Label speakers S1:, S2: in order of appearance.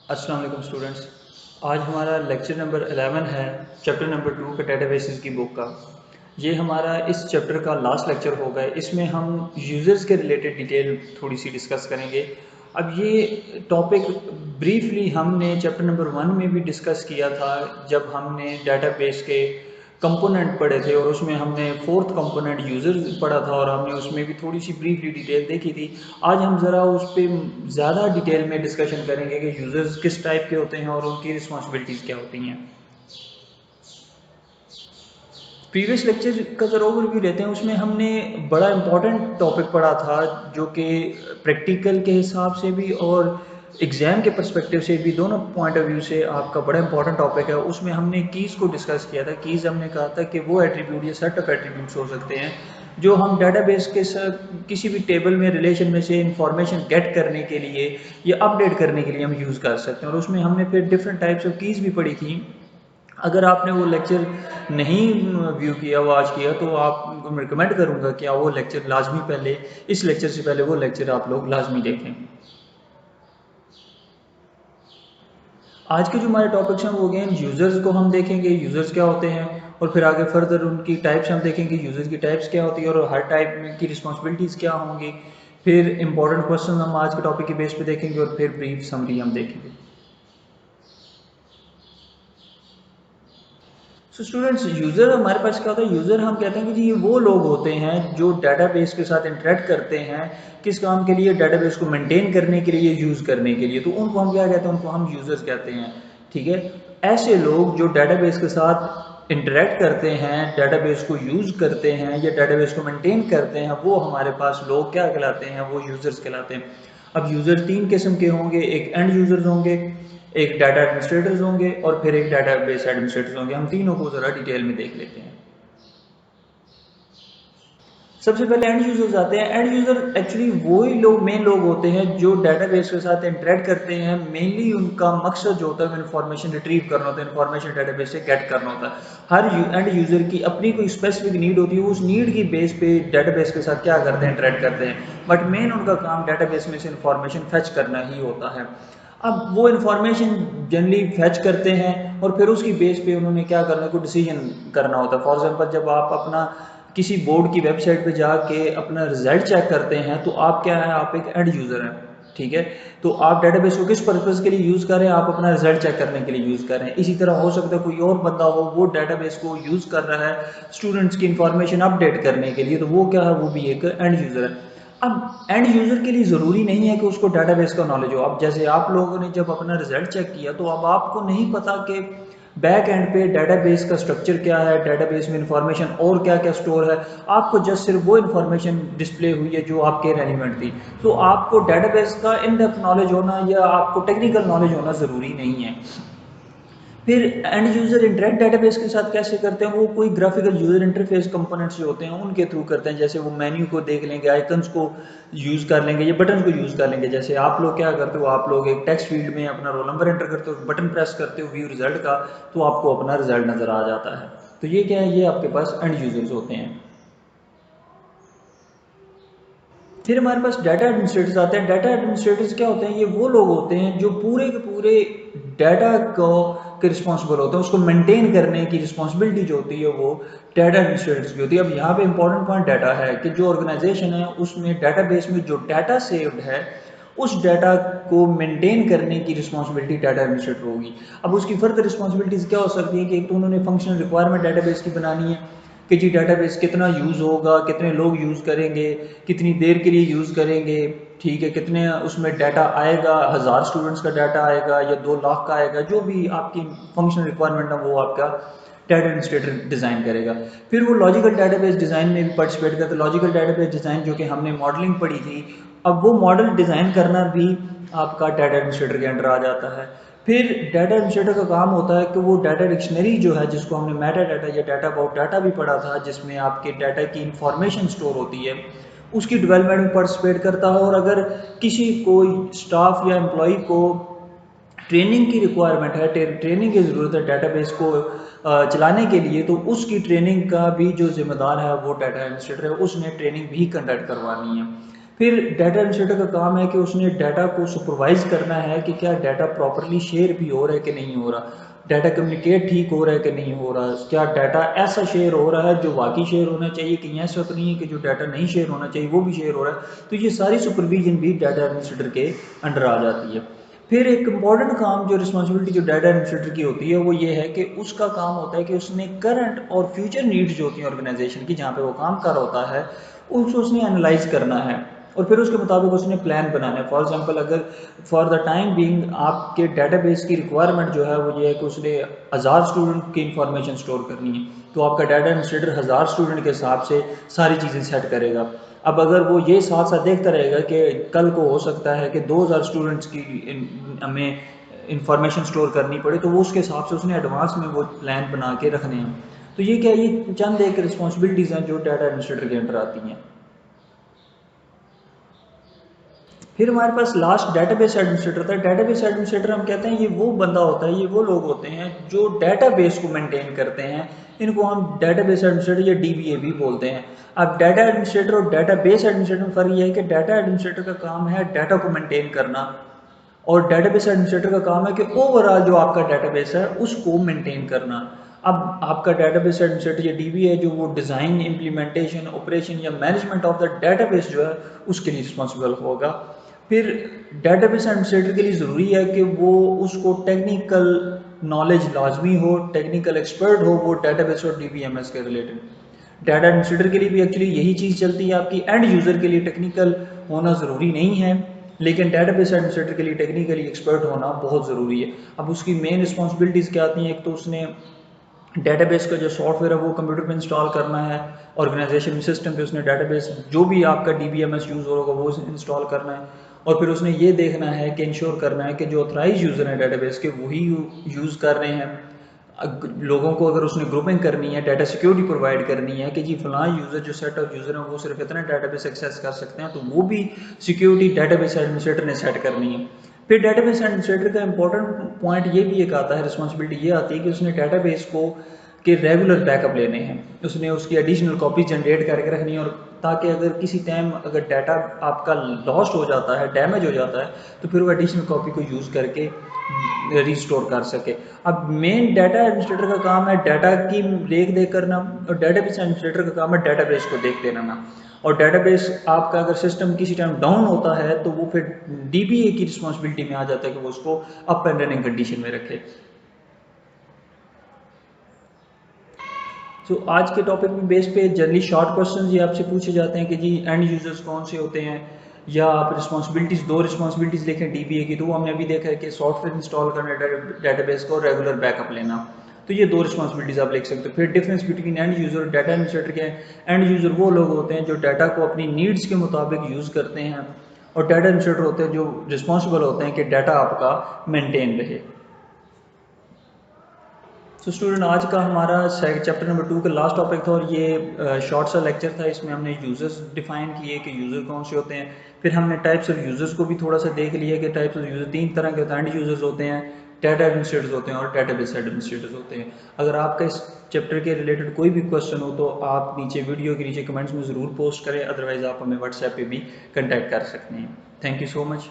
S1: अस्सलाम वालेकुम स्टूडेंट्स। आज हमारा लेक्चर नंबर 11 है, चैप्टर नंबर 2 का डेटाबेसेस की बुक का। ये हमारा इस चैप्टर का लास्ट लेक्चर होगा। इसमें हम यूज़र्स के रिलेटेड डिटेल थोड़ी सी डिस्कस करेंगे। अब ये टॉपिक ब्रीफली हमने चैप्टर नंबर 1 में भी डिस्कस किया था, जब हमने डेटाबेस के कंपोनेंट पढ़े थे और उसमें हमने फोर्थ कंपोनेंट यूज़र्स पढ़ा था और हमने उसमें भी थोड़ी सी ब्रीफली डिटेल देखी थी। आज हम ज़रा उस पर ज़्यादा डिटेल में डिस्कशन करेंगे कि यूज़र्स किस टाइप के होते हैं और उनकी रिस्पॉन्सिबिलिटीज़ क्या होती हैं। प्रीवियस लेक्चर का ज़रा ओवरव्यू लेते हैं। उसमें हमने बड़ा इंपॉर्टेंट टॉपिक पढ़ा था, जो कि प्रैक्टिकल के हिसाब से भी और एग्ज़ाम के पर्सपेक्टिव से भी, दोनों पॉइंट ऑफ व्यू से आपका बड़ा इंपॉर्टेंट टॉपिक है। उसमें हमने कीज़ को डिस्कस किया था। कीज़ हमने कहा था कि वो एट्रीब्यूट या सेट ऑफ एट्रीब्यूट्स हो सकते हैं जो हम डेटाबेस के साथ किसी भी टेबल में रिलेशन में से इंफॉर्मेशन गेट करने के लिए या अपडेट करने के लिए हम यूज़ कर सकते हैं। और उसमें हमने फिर डिफरेंट टाइप्स ऑफ कीज़ भी पढ़ी थी। अगर आपने वो लेक्चर नहीं व्यू किया, वॉच किया, तो आपको मैं रिकमेंड करूँगा कि आप वो लेक्चर लाजमी पहले, इस लेक्चर से पहले वो लेक्चर आप लोग लाजमी देखें। आज के जो हमारे टॉपिक्स हैं वो अगेन यूज़र्स को हम देखेंगे, यूज़र्स क्या होते हैं, और फिर आगे फर्दर उनकी टाइप्स हम देखेंगे, यूज़र्स की टाइप्स क्या होती है और हर टाइप में की रिस्पॉन्सिबिलिटीज़ क्या होंगी। फिर इंपॉर्टेंट क्वेश्चन हम आज के टॉपिक के बेस पे देखेंगे और फिर ब्रीफ समरी हम देखेंगे। सो स्टूडेंट्स, यूज़र हमारे पास क्या होता है? यूज़र हम कहते हैं कि जी ये वो लोग होते हैं जो डेटाबेस के साथ इंटरेक्ट करते हैं। किस काम के लिए? डेटाबेस को मेंटेन करने के लिए, यूज़ करने के लिए। तो उनको हम क्या कहते हैं? उनको हम यूज़र्स कहते हैं। ठीक है। ऐसे लोग जो डेटाबेस के साथ इंटरेक्ट करते हैं, डेटाबेस को यूज़ करते हैं या डेटाबेस को मेंटेन करते हैं, वो हमारे पास लोग क्या कहलाते हैं? वो यूज़र्स कहलाते हैं। अब यूज़र तीन किस्म के होंगे। एक एंड यूज़र्स होंगे, एक डाटा एडमिनिस्ट्रेटर्स होंगे और फिर एक डाटाबेस एडमिनिस्ट्रेटर्स होंगे। हम तीनों को ज़रा डिटेल में देख लेते हैं। सबसे पहले एंड यूजर्स आते हैं। एंड यूजर एक्चुअली वही लोग, मेन लोग होते हैं जो डेटाबेस के साथ इंटरेक्ट करते हैं। मेनली उनका मकसद जो होता है इन्फॉर्मेशन रिट्रीव करना होता है, इन्फॉर्मेशन डेटाबेस से गेट करना होता है। हर एंड यूजर की अपनी कोई स्पेसिफिक नीड होती है, उस नीड की बेस पे डेटाबेस के साथ क्या करते हैं? इंटरेक्ट करते हैं। बट मेन उनका काम डेटाबेस में से इन्फॉर्मेशन फेच करना ही होता है। अब वो इन्फॉर्मेशन जनरली फेच करते हैं और फिर उसकी बेस पे उन्होंने क्या करना है? कोई डिसीजन करना होता है। फॉर एग्जांपल, जब आप अपना किसी बोर्ड की वेबसाइट पे जाके अपना रिजल्ट चेक करते हैं, तो आप क्या है? आप एक एंड यूज़र हैं। ठीक है। तो आप डेटाबेस को किस पर्पज़ के लिए यूज़ कर रहे हैं? आप अपना रिजल्ट चेक करने के लिए यूज़ कर रहे हैं। इसी तरह हो सकता है कोई और बंदा हो, वो डेटाबेस को यूज़ कर रहा है स्टूडेंट्स की इंफॉर्मेशन अपडेट करने के लिए, तो वो क्या है? वो भी एक एंड यूज़र है। अब एंड यूज़र के लिए ज़रूरी नहीं है कि उसको डेटाबेस का नॉलेज हो। अब जैसे आप लोगों ने जब अपना रिजल्ट चेक किया, तो अब आपको नहीं पता कि बैक एंड पे डेटाबेस का स्ट्रक्चर क्या है, डेटाबेस में इंफॉर्मेशन और क्या क्या स्टोर है। आपको जस्ट सिर्फ वो इंफॉर्मेशन डिस्प्ले हुई है जो आपके रेलिवेंट थी। तो आपको डेटाबेस का इन डेप्थ नॉलेज होना या आपको टेक्निकल नॉलेज होना ज़रूरी नहीं है। फिर एंड यूज़र इंटरेक्ट डेटाबेस के साथ कैसे करते हैं? वो कोई ग्राफिकल यूज़र इंटरफेस कंपोनेंट्स जो होते हैं उनके थ्रू करते हैं। जैसे वो मेन्यू को देख लेंगे, आइकन्स को यूज़ कर लेंगे या बटन को यूज़ कर लेंगे। जैसे आप लोग क्या करते हो? आप लोग एक टेक्स्ट फील्ड में अपना रोल नंबर एंटर करते हो, बटन प्रेस करते हो व्यू रिजल्ट का, तो आपको अपना रिजल्ट नज़र आ जाता है। तो ये क्या है? ये आपके पास एंड यूज़र्स होते हैं। फिर हमारे पास डाटा एडमिनिस्ट्रेटर्स आते हैं। डाटा एडमिनिस्ट्रेटर्स क्या होते हैं? ये वो लोग होते हैं जो पूरे के पूरे डाटा को के रिस्पॉन्सिबल होते हैं। उसको मेंटेन करने की रिस्पॉन्सिबिलिटी जो होती है वो डाटा एडमिनिस्ट्रेटर्स की होती है। अब यहाँ पे इंपॉर्टेंट पॉइंट डाटा है कि जो ऑर्गेनाइजेशन है उसमें डाटाबेस में जो डाटा सेव्ड है, उस डाटा को मेंटेन करने की रिस्पॉन्सिबिलिटी डाटा एडमिनिस्ट्रेटर होगी। अब उसकी फर्दर रिस्पॉन्सिबिलिटीज़ क्या हो सकती है? कि एक तो उन्होंने फंक्शनल रिक्वायरमेंट डाटाबेस की बनानी है कि जी डाटाबेस कितना यूज़ होगा, कितने लोग यूज़ करेंगे, कितनी देर के लिए यूज़ करेंगे। ठीक है। कितने उसमें डाटा आएगा, 1000 स्टूडेंट्स का डाटा आएगा या 2 लाख का आएगा, जो भी आपकी फंक्शनल रिक्वायरमेंट है वो आपका डाटा एडमिनिस्ट्रेटर डिज़ाइन करेगा। फिर वो लॉजिकल डाटाबेस डिज़ाइन में भी पार्टिसिपेट करते हैं। लॉजिकल डाटाबेस डिज़ाइन जो कि हमने मॉडलिंग पढ़ी थी, अब वो मॉडल डिज़ाइन करना भी आपका डाटा एडमिनिस्ट्रेटर के अंडर आ जाता है। फिर डाटा एडमिनिस्ट्रेटर का काम होता है कि वो डाटा डिक्शनरी जो है, जिसको हमने मेटा डाटा या डाटा अबाउट डाटा भी पढ़ा था, जिसमें आपके डाटा की इंफॉर्मेशन स्टोर होती है, उसकी डेवलपमेंट में पार्टिसिपेट करता है। और अगर किसी कोई स्टाफ या एम्प्लॉय को ट्रेनिंग की रिक्वायरमेंट है, ट्रेनिंग की ज़रूरत है डाटाबेस को चलाने के लिए, तो उसकी ट्रेनिंग का भी जो जिम्मेदार है वो डाटा एडमिनिस्ट्रेटर है, उसने ट्रेनिंग भी कंडक्ट करवानी है। फिर डाटा एडमिनिस्ट्रेटर का काम है कि उसने डाटा को सुपरवाइज करना है कि क्या डाटा प्रॉपरली शेयर भी हो रहा है कि नहीं हो रहा, डाटा कम्युनिकेट ठीक हो रहा है कि नहीं हो रहा, क्या डाटा ऐसा शेयर हो रहा है जो वाकई शेयर होना चाहिए, कहीं ऐसा तो नहीं है कि जो डाटा नहीं शेयर होना चाहिए वो भी शेयर हो रहा है। तो ये सारी सुपरविजन भी डाटा एडमिनिस्ट्रेटर के अंडर आ जाती है। फिर एक इम्पॉर्टेंट काम जो रिस्पॉन्सिबिलिटी जो डाटा एडमिनिस्ट्रेटर की होती है वो ये है कि उसका काम होता है कि उसने करंट और फ्यूचर नीड्स जो होती हैं ऑर्गेनाइजेशन की जहाँ पे वो काम कर रहा होता है उसको उसने एनालाइज करना है और फिर उसके मुताबिक उसने प्लान बनाना है। फॉर एग्जांपल अगर फॉर द टाइम बीइंग आपके डेटाबेस की रिक्वायरमेंट जो है वो ये है कि उसने 1000 स्टूडेंट की इंफॉर्मेशन स्टोर करनी है, तो आपका डाटा एडमिनिस्ट्रेटर 1000 स्टूडेंट के हिसाब से सारी चीज़ें सेट करेगा। अब अगर वो ये साथ साथ देखता रहेगा कि कल को हो सकता है कि 2000 स्टूडेंट्स की हमें इंफॉर्मेशन स्टोर करनी पड़े, तो वो उसके हिसाब से उसने एडवांस में वो प्लान बना के रखने हैं। तो ये क्या, ये चंद एक रिस्पॉन्सिबिलिटीज़ हैं जो डाटा एडमिनिस्ट्रेटर के अंडर आती हैं। फिर हमारे पास लास्ट डेटाबेस एडमिनिस्ट्रेटर था। डेटाबेस एडमिनिस्ट्रेटर हम कहते हैं ये वो बंदा होता है, ये वो लोग होते हैं जो डेटाबेस को मेंटेन करते हैं। इनको हम डेटाबेस एडमिनिस्ट्रेटर या डीबीए भी बोलते हैं। अब डाटा एडमिनिस्ट्रेटर और डेटाबेस एडमिनिस्ट्रेटर में फ़र्क यह है कि डाटा एडमिनिस्ट्रेटर का काम है डाटा को मेंटेन करना और डेटाबेस एडमिनिस्ट्रेटर का काम है कि ओवरऑल जो आपका डेटाबेस है उसको मेंटेन करना। अब आपका डेटाबेस एडमिनिस्ट्रेटर या डीबी है जो वो डिज़ाइन, इम्प्लीमेंटेशन, ऑपरेशन या मैनेजमेंट ऑफ द डेटाबेस जो है उसके लिए रिस्पॉन्सिबल होगा। फिर डेटाबेस एडमिनिस्ट्रेटर के लिए ज़रूरी है कि वो उसको टेक्निकल नॉलेज लाजमी हो, टेक्निकल एक्सपर्ट हो वो डेटाबेस और डीबीएमएस के रिलेटेड। डाटा एडमिनिस्ट्रेटर के लिए भी एक्चुअली यही चीज़ चलती है, आपकी एंड यूज़र के लिए टेक्निकल होना ज़रूरी नहीं है, लेकिन डाटाबेस एडमिनिस्ट्रेटर के लिए टेक्निकली एक्सपर्ट होना बहुत ज़रूरी है। अब उसकी मेन रिस्पॉन्सिबिलिटीज़ क्या आती हैं, एक तो उसने डेटाबेस का जो सॉफ्टवेयर है वो कंप्यूटर पे इंस्टॉल करना है, ऑर्गेनाइजेशन सिस्टम पे उसने डेटाबेस जो भी आपका डीबीएमएस यूज़ होगा वो इंस्टॉल करना है, और फिर उसने ये देखना है कि इंश्योर करना है कि जो ऑथराइज यूज़र हैं डेटाबेस के वही यूज़ कर रहे हैं। लोगों को अगर उसने ग्रुपिंग करनी है, डाटा सिक्योरिटी प्रोवाइड करनी है कि जी फलां यूज़र जो सेट ऑफ यूज़र हैं वो सिर्फ इतना डेटाबेस एक्सेस कर सकते हैं, तो वो भी सिक्योरिटी डेटाबेस एडमिनिस्ट्रेटर ने सेट करनी है। फिर डेटाबेस एडमिनिस्ट्रेटर का इंपॉर्टेंट पॉइंट ये भी एक आता है, रिस्पॉन्सिबिलिटी ये आती है कि उसने डेटाबेस को के रेगुलर बैकअप लेने हैं, उसने उसकी एडिशनल कॉपी जनरेट करके रखनी है, और ताकि अगर किसी टाइम अगर डाटा आपका लॉस्ट हो जाता है, डैमेज हो जाता है, तो फिर वो एडिशनल कॉपी को यूज़ करके रिस्टोर कर सके। अब मेन डाटा एडमिनिस्ट्रेटर का काम है डाटा की देख देख करना, और डेटाबेस एडमिनिस्ट्रेटर का काम है डेटाबेस को देख देना ना। और डेटाबेस आपका अगर सिस्टम किसी टाइम डाउन होता है तो वो फिर डीबीए की रिस्पॉन्सिबिलिटी में आ जाता है कि वो उसको अप एंड रनिंग कंडीशन में रखे। तो आज के टॉपिक में बेस पे जनरली शॉर्ट क्वेश्चन ये आपसे पूछे जाते हैं कि जी एंड यूजर्स कौन से होते हैं, या आप रिस्पॉन्सिबिलिटीज़, दो रिस्पॉन्सिबिलिटीज़ लिखें डीबीए की, तो वो हमने अभी देखा है कि सॉफ्टवेयर इंस्टॉल करना डेटाबेस को, रेगुलर बैकअप लेना, तो ये दो रिस्पॉन्सिबिलिटीज़ आप लिख सकते हो। फिर डिफरेंस बिटवीन एंड यूज़र और डाटा एडमिनिस्ट्रेटर के हैं। एंड यूज़र वो लोग होते हैं जो डाटा को अपनी नीड्स के मुताबिक यूज़ करते हैं, और डाटा एडमिनिस्ट्रेटर होते हैं जो रिस्पॉन्सिबल होते हैं कि डाटा आपका मेनटेन रहे। तो स्टूडेंट आज का हमारा चैप्टर नंबर 2 का लास्ट टॉपिक था, और ये शॉर्ट सा लेक्चर था। इसमें हमने यूज़र्स डिफाइन किए कि यूज़र कौन से होते हैं, फिर हमने टाइप्स ऑफ यूज़र्स को भी थोड़ा सा देख लिया कि टाइप्स ऑफ यूज़र 3 तरह के होते हैं। एंड यूज़र्स होते हैं, डाटा एडमिनिस्ट्रेटर्स होते हैं, और डेटाबेस एडमिनिस्ट्रेटर्स होते हैं। अगर आपका इस चैप्टर के रिलेटेड कोई भी क्वेश्चन हो तो आप नीचे वीडियो के नीचे कमेंट्स में ज़रूर पोस्ट करें, अदरवाइज़ आप हमें व्हाट्सएप पे भी कंटेक्ट कर सकते हैं। Thank you so much.